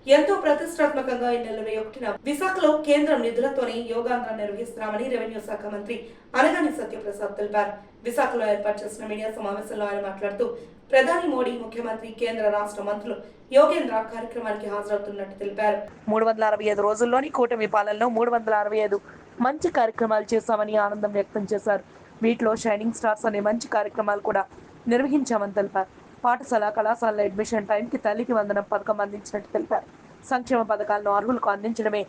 ఎంతో ప్రతిష్టాత్మకంగా ఈ నెల 21న విశాఖలో కేంద్రం నిధులతోనే యోగాంధ్ర నిర్వహిస్తున్నామని రెవెన్యూ శాఖ మంత్రి అనగాని సత్యప్రసాద్ తెలిపారు. విశాఖలో ఏర్పాటు చేసిన మీడియా సమావేశంలో ఆయన మాట్లాడుతూ ప్రధాని మోడీ, ముఖ్యమంత్రి, కేంద్ర రాష్ట్ర మంత్రులు యోగేంద్ర కార్యక్రమానికి హాజరవుతున్నట్టు తెలిపారు. 365 రోజుల్లోని కూటమి పాలనలో 365 మంచి కార్యక్రమాలు చేశామని ఆనందం వ్యక్తం చేశారు. వీటిలో షైనింగ్ స్టార్స్ అనే మంచి కార్యక్రమాలు కూడా నిర్వహించామని తెలిపారు. పాఠశాల, కళాశాలలో అడ్మిషన్ టైంకి తల్లికి వందనం పథకం అందించినట్టు తెలిపారు. సంక్షేమ పథకాలను అర్హులకు అందించడమే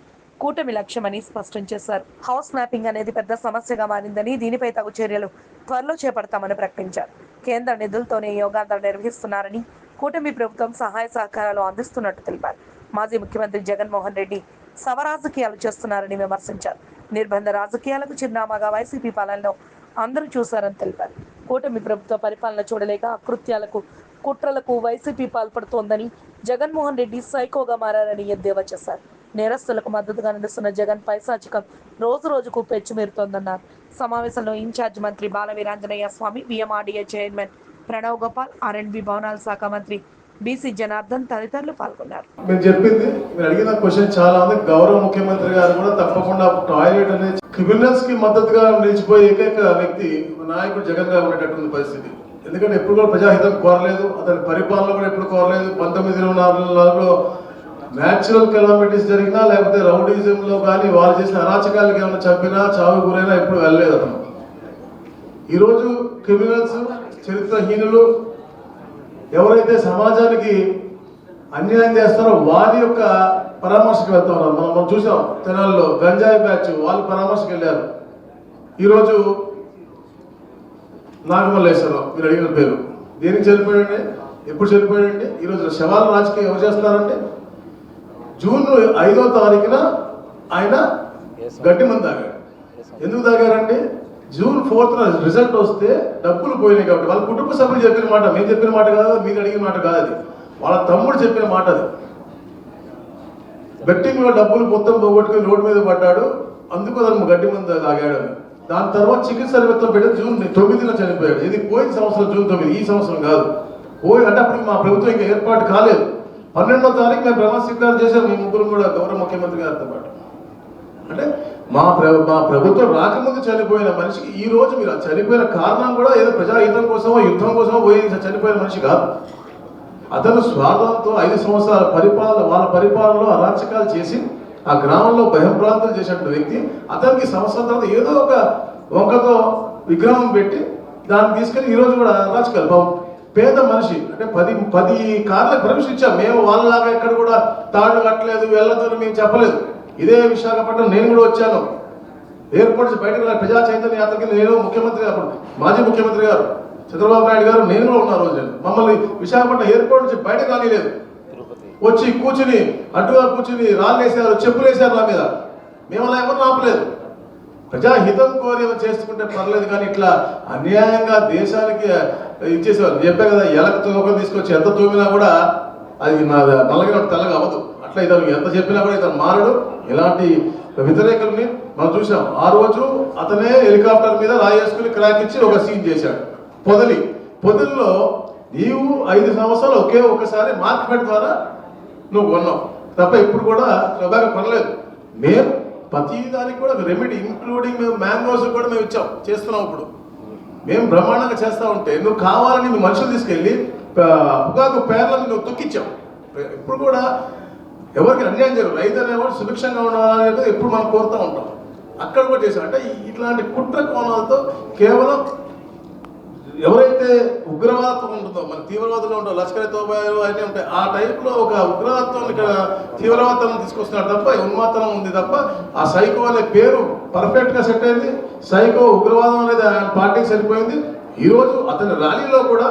కూటమి లక్ష్యమని స్పష్టం చేశారు. హౌస్ మ్యాపింగ్ అనేది పెద్ద సమస్యగా మారిందని, దీనిపై తగు చర్యలు త్వరలో చేపడతామని ప్రకటించారు. కేంద్ర నిధులతోనే యోగాంధ్ర నిర్వహిస్తున్నారని, కూటమి ప్రభుత్వం సహాయ సహకారాలు అందిస్తున్నట్టు తెలిపారు. మాజీ ముఖ్యమంత్రి జగన్మోహన్ రెడ్డి సవరాజకీయాలు చేస్తున్నారని విమర్శించారు. నిర్బంధ రాజకీయాలకు చిరునామాగా వైసీపీ పాలనలో అందరూ చూశారని తెలిపారు. కూటమి ప్రభుత్వ పరిపాలన చూడలేక అకృత్యాలకు, కుట్రలకు వైసీపీ పాల్పడుతోందని, జగన్మోహన్ రెడ్డి సైకోగా మారని ఎద్దేవా చేశారు. నేరస్తులకు మద్దతుగా నిలుస్తున్న జగన్ పైశాచికం రోజు రోజుకు పెచ్చుమీరుతోందన్నారు. సమావేశంలో ఇన్ఛార్జ్ మంత్రి బాల వీరాంజనేయ స్వామి, విఎంఆర్డీఏ చైర్మన్ ప్రణవ్ గోపాల్, ఆర్ఎండ్బి భవనాల శాఖ మంత్రి బీసీ జనార్దన్ తదితరులు పాల్గొన్నారు. మీరు చెప్పింది, మీరు అడిగిన క్వశ్చన్ చాలా ఉంది. గౌరవ ముఖ్యమంత్రి గారు కూడా తప్పకుండా టాయిలెట్ అనేది క్రిమినల్స్ కి మద్దతుగా నిలిచిపోయే ఏకైక వ్యక్తి నాయకుడు జగన్ గారు ఉండేటటువంటి పరిస్థితి. ఎందుకంటే ఎప్పుడు కూడా ప్రజాహితం కోరలేదు, అతని పరిపాలన కూడా ఎప్పుడు కోరలేదు. 1924లో న్యాచురల్ కెలామిటీస్ జరిగినా, లేకపోతే రౌడీజంలో కానీ వాళ్ళు చేసిన అరాచకాలకి ఏమైనా చంపినా, చావు గురైనా ఎప్పుడు వెళ్ళలేదు అతను. ఈరోజు క్రిమినల్స్, చరిత్రహీనులు ఎవరైతే సమాజానికి అన్యాయం చేస్తారో వారి యొక్క పరామర్శకు వెళ్తా ఉన్నారు. మనం చూసాం తెనాల్లో గంజాయి బ్యాచ్ వాళ్ళు పరామర్శకు వెళ్ళారు. ఈరోజు నాగమల్లేశ్వరరావు, మీరు అడిగిన పేరు, దేనికి చనిపోయాడండి, ఎప్పుడు చనిపోయాడండి? ఈరోజు శవాల రాజకీయం ఎవరు చేస్తున్నారంటే, జూన్ 5వ తారీఖున ఆయన గడ్డి మంది తాగాడు. ఎందుకు తాగారండి? జూన్ 4న రిజల్ట్ వస్తే డబ్బులు పోయినాయి కాబట్టి. వాళ్ళ కుటుంబ సభ్యులు చెప్పిన మాట, మేము చెప్పిన మాట కాదు, మీరు అడిగిన మాట కాదు, అది వాళ్ళ తమ్ముడు చెప్పిన మాట. అది బెట్టింగ్ లో డబ్బులు మొత్తం పోగొట్టుకుని రోడ్డు మీద పడ్డాడు, అందుకు అతను గడ్డి మంది తాగాడు. దాని తర్వాత చికిత్స నిమిత్తం పెట్టి జూన్ 9న చనిపోయాడు. ఇది పోయిన సంవత్సరం జూన్ 9, ఈ సంవత్సరం కాదు. అంటే అప్పటికి మా ప్రభుత్వం ఇంకా ఏర్పాటు కాలేదు. 12వ తారీఖు మేము ప్రమాణ స్వీకారం చేసాం, మీ ముగ్గురు కూడా గౌరవ ముఖ్యమంత్రి గారితో పాటు. అంటే మా ప్రభుత్వం రాకముందు చనిపోయిన మనిషికి ఈ రోజు మీరు చనిపోయిన కారణం కూడా ఏదో ప్రజాహితం కోసమో యుద్ధం కోసమో పోయి చనిపోయిన మనిషి కాదు. అతను స్వార్థంతో 5 సంవత్సరాల వాళ్ళ పరిపాలనలో అరాచకాలు చేసి ఆ గ్రామంలో భయభ్రాంతులు చేసినటువంటి వ్యక్తి. అతనికి సంవత్సరం తర్వాత ఏదో ఒక వంకతో విగ్రహం పెట్టి దాన్ని తీసుకెళ్లి ఈరోజు కూడా అరాచకాలు. పేద మనిషి అంటే 10 కార్లకు పర్మిషన్ ఇచ్చాం మేము, వాళ్ళలాగా ఎక్కడ కూడా తాళ్ళు కట్టలేదు, వెళ్ళదని మేము చెప్పలేదు. ఇదే విశాఖపట్నం నేను కూడా వచ్చాను. ఎయిర్పోర్ట్ బయటకు ప్రజా చైతన్య యాత్రకి నేను, ముఖ్యమంత్రి అప్పుడు మాజీ ముఖ్యమంత్రి గారు చంద్రబాబు నాయుడు గారు, నేను కూడా ఉన్న రోజు మమ్మల్ని విశాఖపట్నం ఎయిర్పోర్ట్ నుంచి బయటకు రానిలేదు. వచ్చి కూర్చుని అడ్డుగా కూర్చుని రాళ్ళు వేసారు, చెప్పులు వేసారు నా మీద. మేము అలా ఎవరు ఆపలేదు. ప్రజాహితం కోరి చేసుకుంటే పర్లేదు, కానీ ఇట్లా అన్యాయంగా దేశానికి ఇచ్చేసేవారు. చెప్పే కదా, ఎలక తోకం తీసుకొచ్చి ఎంత తోమినా కూడా అది నల్లగినట్టు తెల్లగా అవ్వదు. అట్లా ఇతను ఎంత చెప్పినా కూడా ఇతను మారడు. ఇలాంటి వ్యతిరేకుల్ని మనం చూసాం. ఆ రోజు అతనే హెలికాప్టర్ మీద రాయేసుకుని క్రాక్ ఇచ్చి ఒక సీన్ చేశాడు. పొదల్లో నీవు 5 సంవత్సరాలు ఒకే ఒకసారి మార్కెట్ ద్వారా నువ్వు కొన్నావు తప్ప ఇప్పుడు కూడా బాగా కొనలేదు. మేము ప్రతి దానికి కూడా రెమెడీ, ఇంక్లూడింగ్ మేము మ్యాంగోస్ కూడా మేము చేస్తున్నాం. ఇప్పుడు మేము బ్రహ్మాండంగా చేస్తూ ఉంటే నువ్వు కావాలని నువ్వు మనుషులు తీసుకెళ్ళి పొగాకు పేర్లను నువ్వు తొక్కిచ్చావు. ఇప్పుడు కూడా ఎవరికి అన్యాయం జరగదు, రైతు అనేవాడు సుభిక్షంగా ఉండాలనేది ఎప్పుడు మనం కోరుతూ ఉంటాం. అక్కడ కూడా చేసాం. అంటే ఇట్లాంటి కుట్ర కోణాలతో కేవలం ఎవరైతే ఉగ్రవాదం ఉంటుందో, మన తీవ్రవాదంలో ఉంటాం, లష్కర్ తోబాలు అన్నీ ఉంటాయి, ఆ టైప్లో ఒక ఉగ్రవాదం తీవ్రవాదం తీసుకొస్తున్నాడు తప్ప, ఉన్మాతనం ఉంది తప్ప, ఆ సైకో అనే పేరు పర్ఫెక్ట్గా సెట్ అయింది. సైకో ఉగ్రవాదం అనేది ఆయన పార్టీకి సరిపోయింది. ఈరోజు అతని ర్యాలీలో కూడా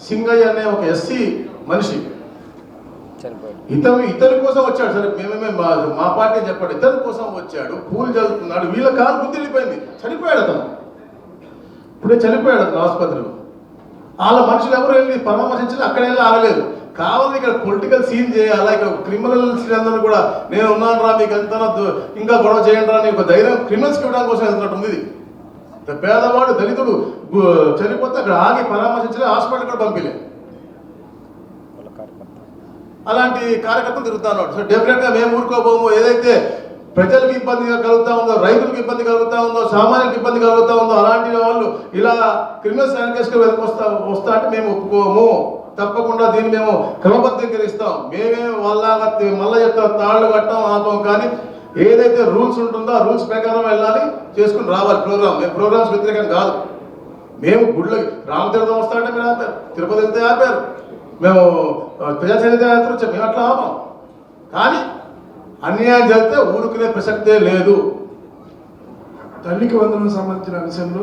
సింగయ్య అనే ఒక ఎస్సీ మనిషి ఇతని కోసం వచ్చాడు. సరే మేమే మా పార్టీ చెప్పాడు, ఇతని కోసం వచ్చాడు, పూలు చదువుతున్నాడు, వీళ్ళ కాలు గుర్తు వెళ్ళిపోయింది, చనిపోయాడు అతను. ఇప్పుడే చనిపోయాడు అతను ఆసుపత్రిలో. వాళ్ళ మనుషులు ఎవరు వెళ్ళి పరామర్శించి అక్కడ వెళ్ళి ఆగలేదు. కావాలని ఇక్కడ పొలిటికల్ సీన్ చేయాలా, ఇక్కడ క్రిమినల్స్ అందరూ కూడా నేను ఉన్నాను రా, మీకు ఎంత ఇంకా గొడవ చేయండి రా అని ఒక ధైర్యం క్రిమినల్స్కి ఇవ్వడానికి కోసం వెళ్తున్నట్టు ఉంది. పేదవాడు దళితుడు చనిపోతే అక్కడ ఆగి పరామర్శించలే, హాస్పిటల్ కూడా పంపిలే. అలాంటి కార్యకర్తలు తిరుగుతున్నాడు. సో డెఫినెట్గా మేము ఊరుకోబోము. ఏదైతే ప్రజలకు ఇబ్బంది కలుగుతా ఉందో, రైతులకు ఇబ్బంది కలుగుతా ఉందో, సామాన్యులకు ఇబ్బంది కలుగుతా ఉందో, అలాంటి వాళ్ళు ఇలా క్రిమినల్ శానికేస్కి వస్తా అంటే మేము ఒప్పుకోము. తప్పకుండా దీన్ని మేము క్రమబద్ధీకరిస్తాం. మేమే వాళ్ళగా మళ్ళీ చెప్తాం, తాళ్ళు కట్టం ఆపం. కానీ ఏదైతే రూల్స్ ఉంటుందో ఆ రూల్స్ ప్రకారం వెళ్ళాలి, చేసుకుని రావాలి ప్రోగ్రామ్. మేము ప్రోగ్రామ్స్ వ్యతిరేకం కాదు. మేము గుళ్ళకి రామతీర్థం వస్తా అంటే మీరు ఆపారు, తిరుపతి వెళ్తే ఆపారు, మేము ప్రజా చరిత్ర యాత్ర వచ్చాం, మేము అట్లా ఆపాం. కానీ అన్యాయం జరిగితే ఊరుకునే ప్రసక్తే లేదు. తల్లికి వందనం సంబంధించిన అంశంలో